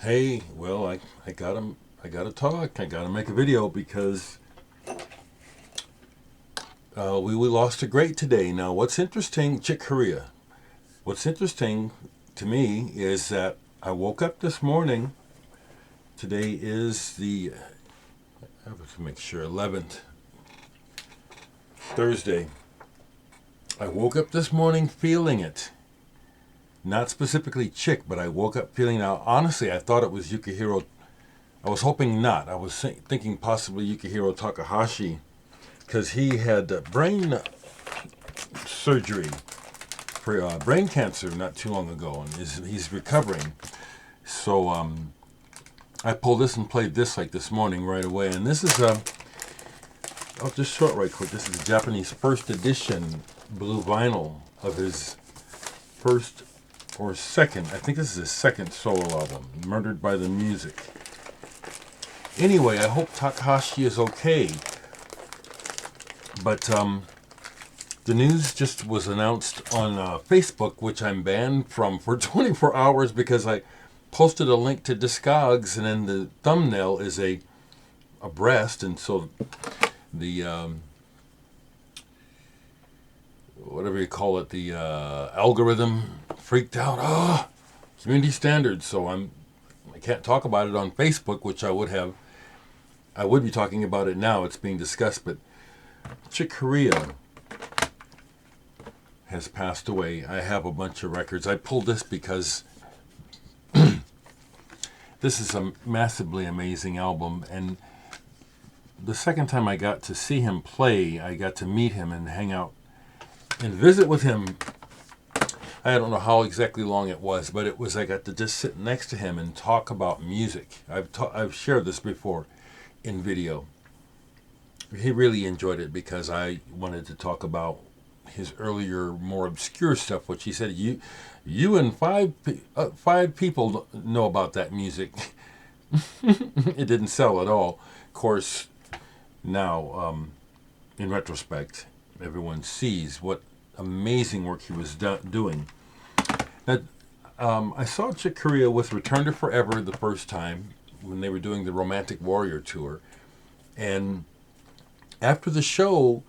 Hey, well, I gotta talk. I gotta make a video because we lost a great today. Now, what's interesting, Chick Corea. What's interesting to me is that I woke up this morning. Today is I have to make sure, 11th, Thursday. I woke up this morning feeling it. Not specifically Chick, but I woke up feeling. Now, honestly, I thought it was Yukihiro. I was hoping not. I was thinking possibly Yukihiro Takahashi, because he had brain surgery for brain cancer not too long ago, and he's recovering. So I pulled this and played this like this morning right away, and this is I'll just show it right quick. This is a Japanese first edition blue vinyl of his first or second. I think this is his second solo album, Murdered by the Music. Anyway, I hope Takahashi is okay. But the news just was announced on Facebook, which I'm banned from for 24 hours because I posted a link to Discogs, and then the thumbnail is a breast, and so the whatever you call it, the algorithm freaked out. Oh, community standards. So I can't talk about it on Facebook, which I would have. I would be talking about it now. It's being discussed, but Chick Corea has passed away. I have a bunch of records. I pulled this because this is a massively amazing album, and the second time I got to see him play, I got to meet him and hang out and visit with him. I don't know how exactly long it was, but it was I got to just sit next to him and talk about music. I've shared this before in video. He really enjoyed it because I wanted to talk about his earlier, more obscure stuff, which he said, you and five people know about that music. It didn't sell at all. Of course, now, in retrospect, everyone sees what amazing work he was doing. Now, I saw Chick Corea with Return to Forever the first time when they were doing the Romantic Warrior tour. And after the show,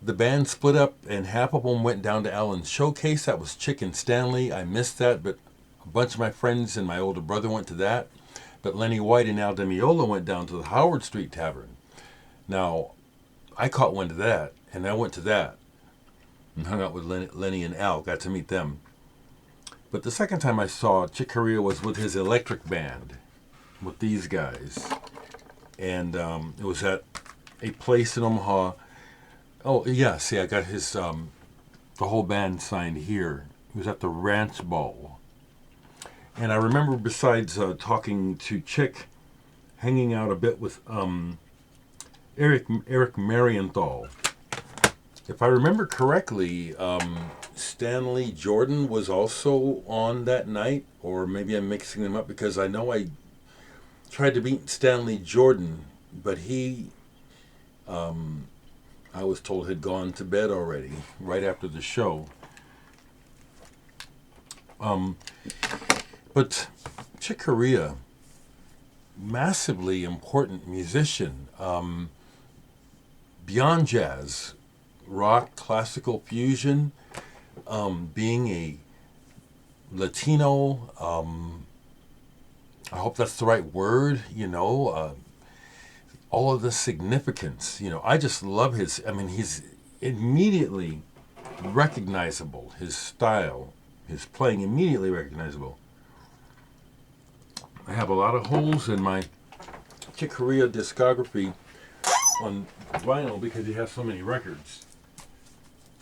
the band split up and half of them went down to Alan's Showcase. That was Chick and Stanley. I missed that, but a bunch of my friends and my older brother went to that. But Lenny White and Al DeMiola went down to the Howard Street Tavern. Now, I caught one to that, and I went to that and hung out with Lenny and Al, got to meet them. But the second time I saw Chick Corea was with his electric band, with these guys. And it was at a place in Omaha. Oh, yeah, see, I got his, the whole band signed here. He was at the Ranch Ball. And I remember, besides talking to Chick, hanging out a bit with Eric Marienthal. If I remember correctly, Stanley Jordan was also on that night, or maybe I'm mixing them up because I know I tried to meet Stanley Jordan, but he, I was told, had gone to bed already right after the show. But Chick Corea, massively important musician, beyond jazz, rock, classical fusion, being a Latino, I hope that's the right word, all of the significance, I just love he's immediately recognizable, his style, his playing immediately recognizable. I have a lot of holes in my Chick Corea discography on vinyl because he has so many records.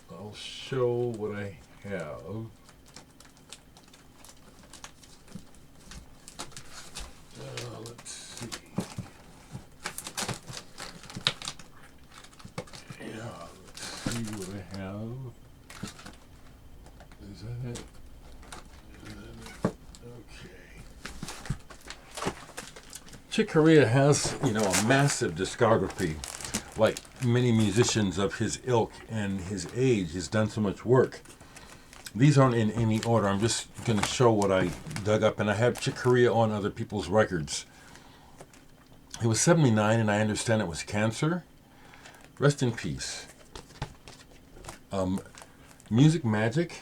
I'll show what I have. Let's see. Yeah, let's see what I have. Is that it? Okay. Chick Corea has, a massive discography. Like many musicians of his ilk and his age, he's done so much work. These aren't in any order. I'm just going to show what I dug up, and I have Chick Corea on other people's records. He was 79, and I understand it was cancer. Rest in peace. Music Magic.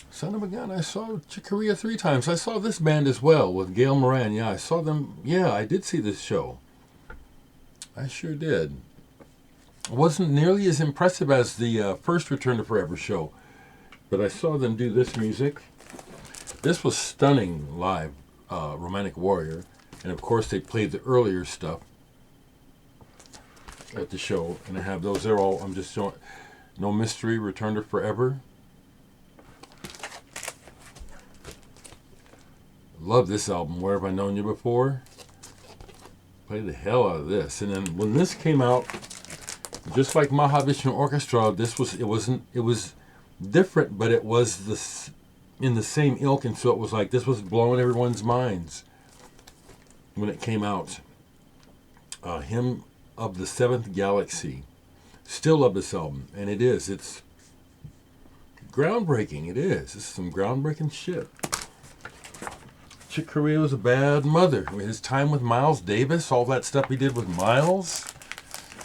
Son of a gun, I saw Chick Corea 3 times. I saw this band as well with Gail Moran. Yeah, I saw them. Yeah, I did see this show. I sure did. It wasn't nearly as impressive as the first Return to Forever show, but I saw them do this music. This was stunning live, Romantic Warrior. And of course they played the earlier stuff at the show. And I have those. They're all, I'm just showing. No Mystery, Return to Forever. Love this album, Where Have I Known You Before? Play the hell out of this. And then when this came out, just like Mahavishnu Orchestra, it was different, but it was in the same ilk, and so it was like this was blowing everyone's minds when it came out. Hymn of the Seventh Galaxy. Still love this album, and it's groundbreaking. It is. This is some groundbreaking shit. Chick Corea was a bad mother. I mean, his time with Miles Davis, all that stuff he did with Miles.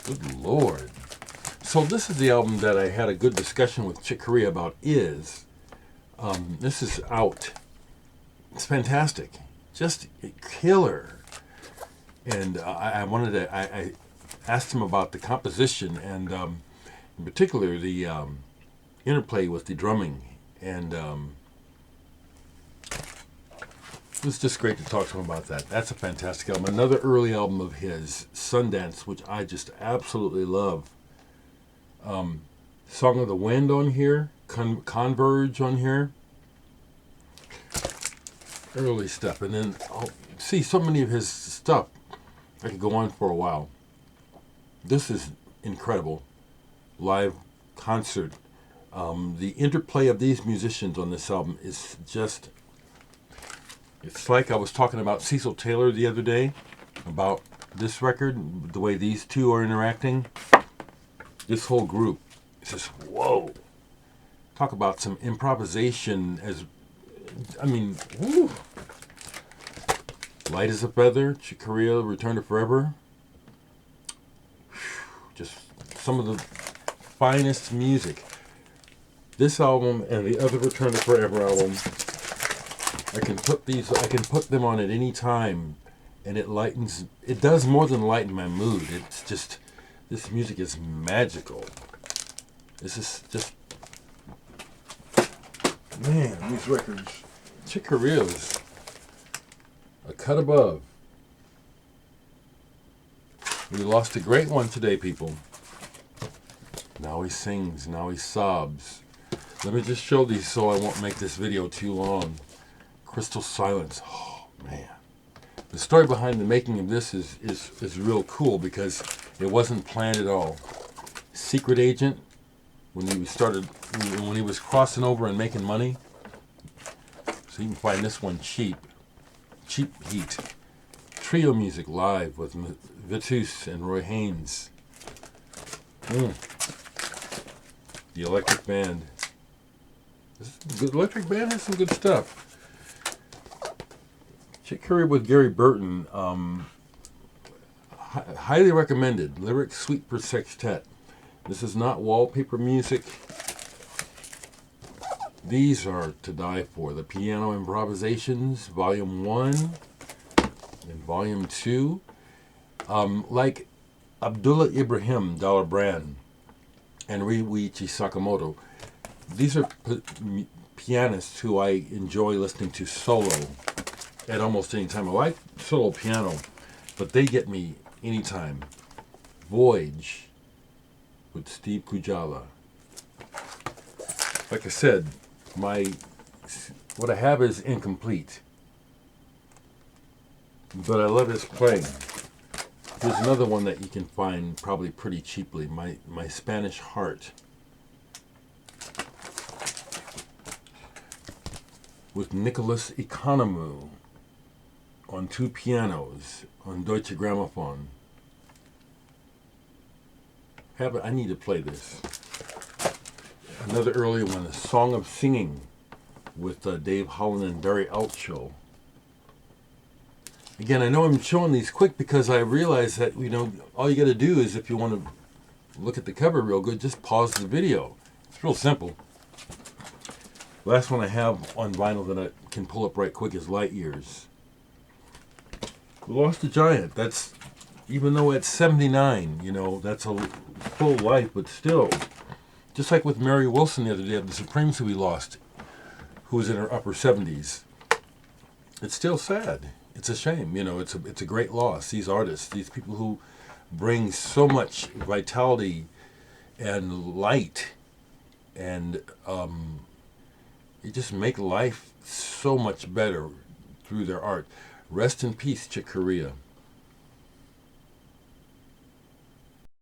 Good Lord. So this is the album that I had a good discussion with Chick Corea about. This is out. It's fantastic. Just a killer. And I asked him about the composition and in particular the interplay with the drumming. And it was just great to talk to him about that. That's a fantastic album. Another early album of his, Sundance, which I just absolutely love. Song of the Wind on here, Converge on here. Early stuff. And then I'll see so many of his stuff. I could go on for a while. This is incredible. Live concert. The interplay of these musicians on this album is just... It's like I was talking about Cecil Taylor the other day, about this record, the way these two are interacting. This whole group is just, whoa. Talk about some improvisation woo. Light as a Feather, Chick Corea, Return to Forever. Just some of the finest music. This album and the other Return to Forever album, I can put them on at any time, and it does more than lighten my mood. It's just, this music is magical. This is just, man, these records, Chick Corea is a cut above. We lost a great one today, people. Now he sings, now he sobs. Let me just show these so I won't make this video too long. Crystal Silence. Oh, man. The story behind the making of this is real cool because it wasn't planned at all. Secret Agent, when he was crossing over and making money. So you can find this one cheap. Cheap Heat. Trio music live with Vitus and Roy Haynes. The Electric Band. The Electric Band has some good stuff. Chick Corea with Gary Burton, highly recommended. Lyric Suite for Sextet. This is not wallpaper music. These are to die for. The Piano Improvisations, Volume 1 and Volume 2. Like Abdullah Ibrahim Dallarbrand and Ryuichi Sakamoto, these are pianists who I enjoy listening to solo at almost any time. I like solo piano, but they get me anytime. Voyage with Steve Kujala. Like I said, what I have is incomplete, but I love his playing. There's another one that you can find probably pretty cheaply, My Spanish Heart, with Nicholas Economou on 2 pianos on Deutsche Grammophon. I need to play this. Another early one, A Song of Singing, with Dave Holland and Barry Altschul. Again, I know I'm showing these quick because I realize that, all you got to do is, if you want to look at the cover real good, just pause the video. It's real simple. Last one I have on vinyl that I can pull up right quick is Light Years. We lost a giant. That's, even though it's 79, that's a full life, but still. Just like with Mary Wilson the other day of the Supremes, who we lost, who was in her upper 70s. It's still sad. It's a shame. It's a great loss. These artists, these people who bring so much vitality and light, and they just make life so much better through their art. Rest in peace, Corea.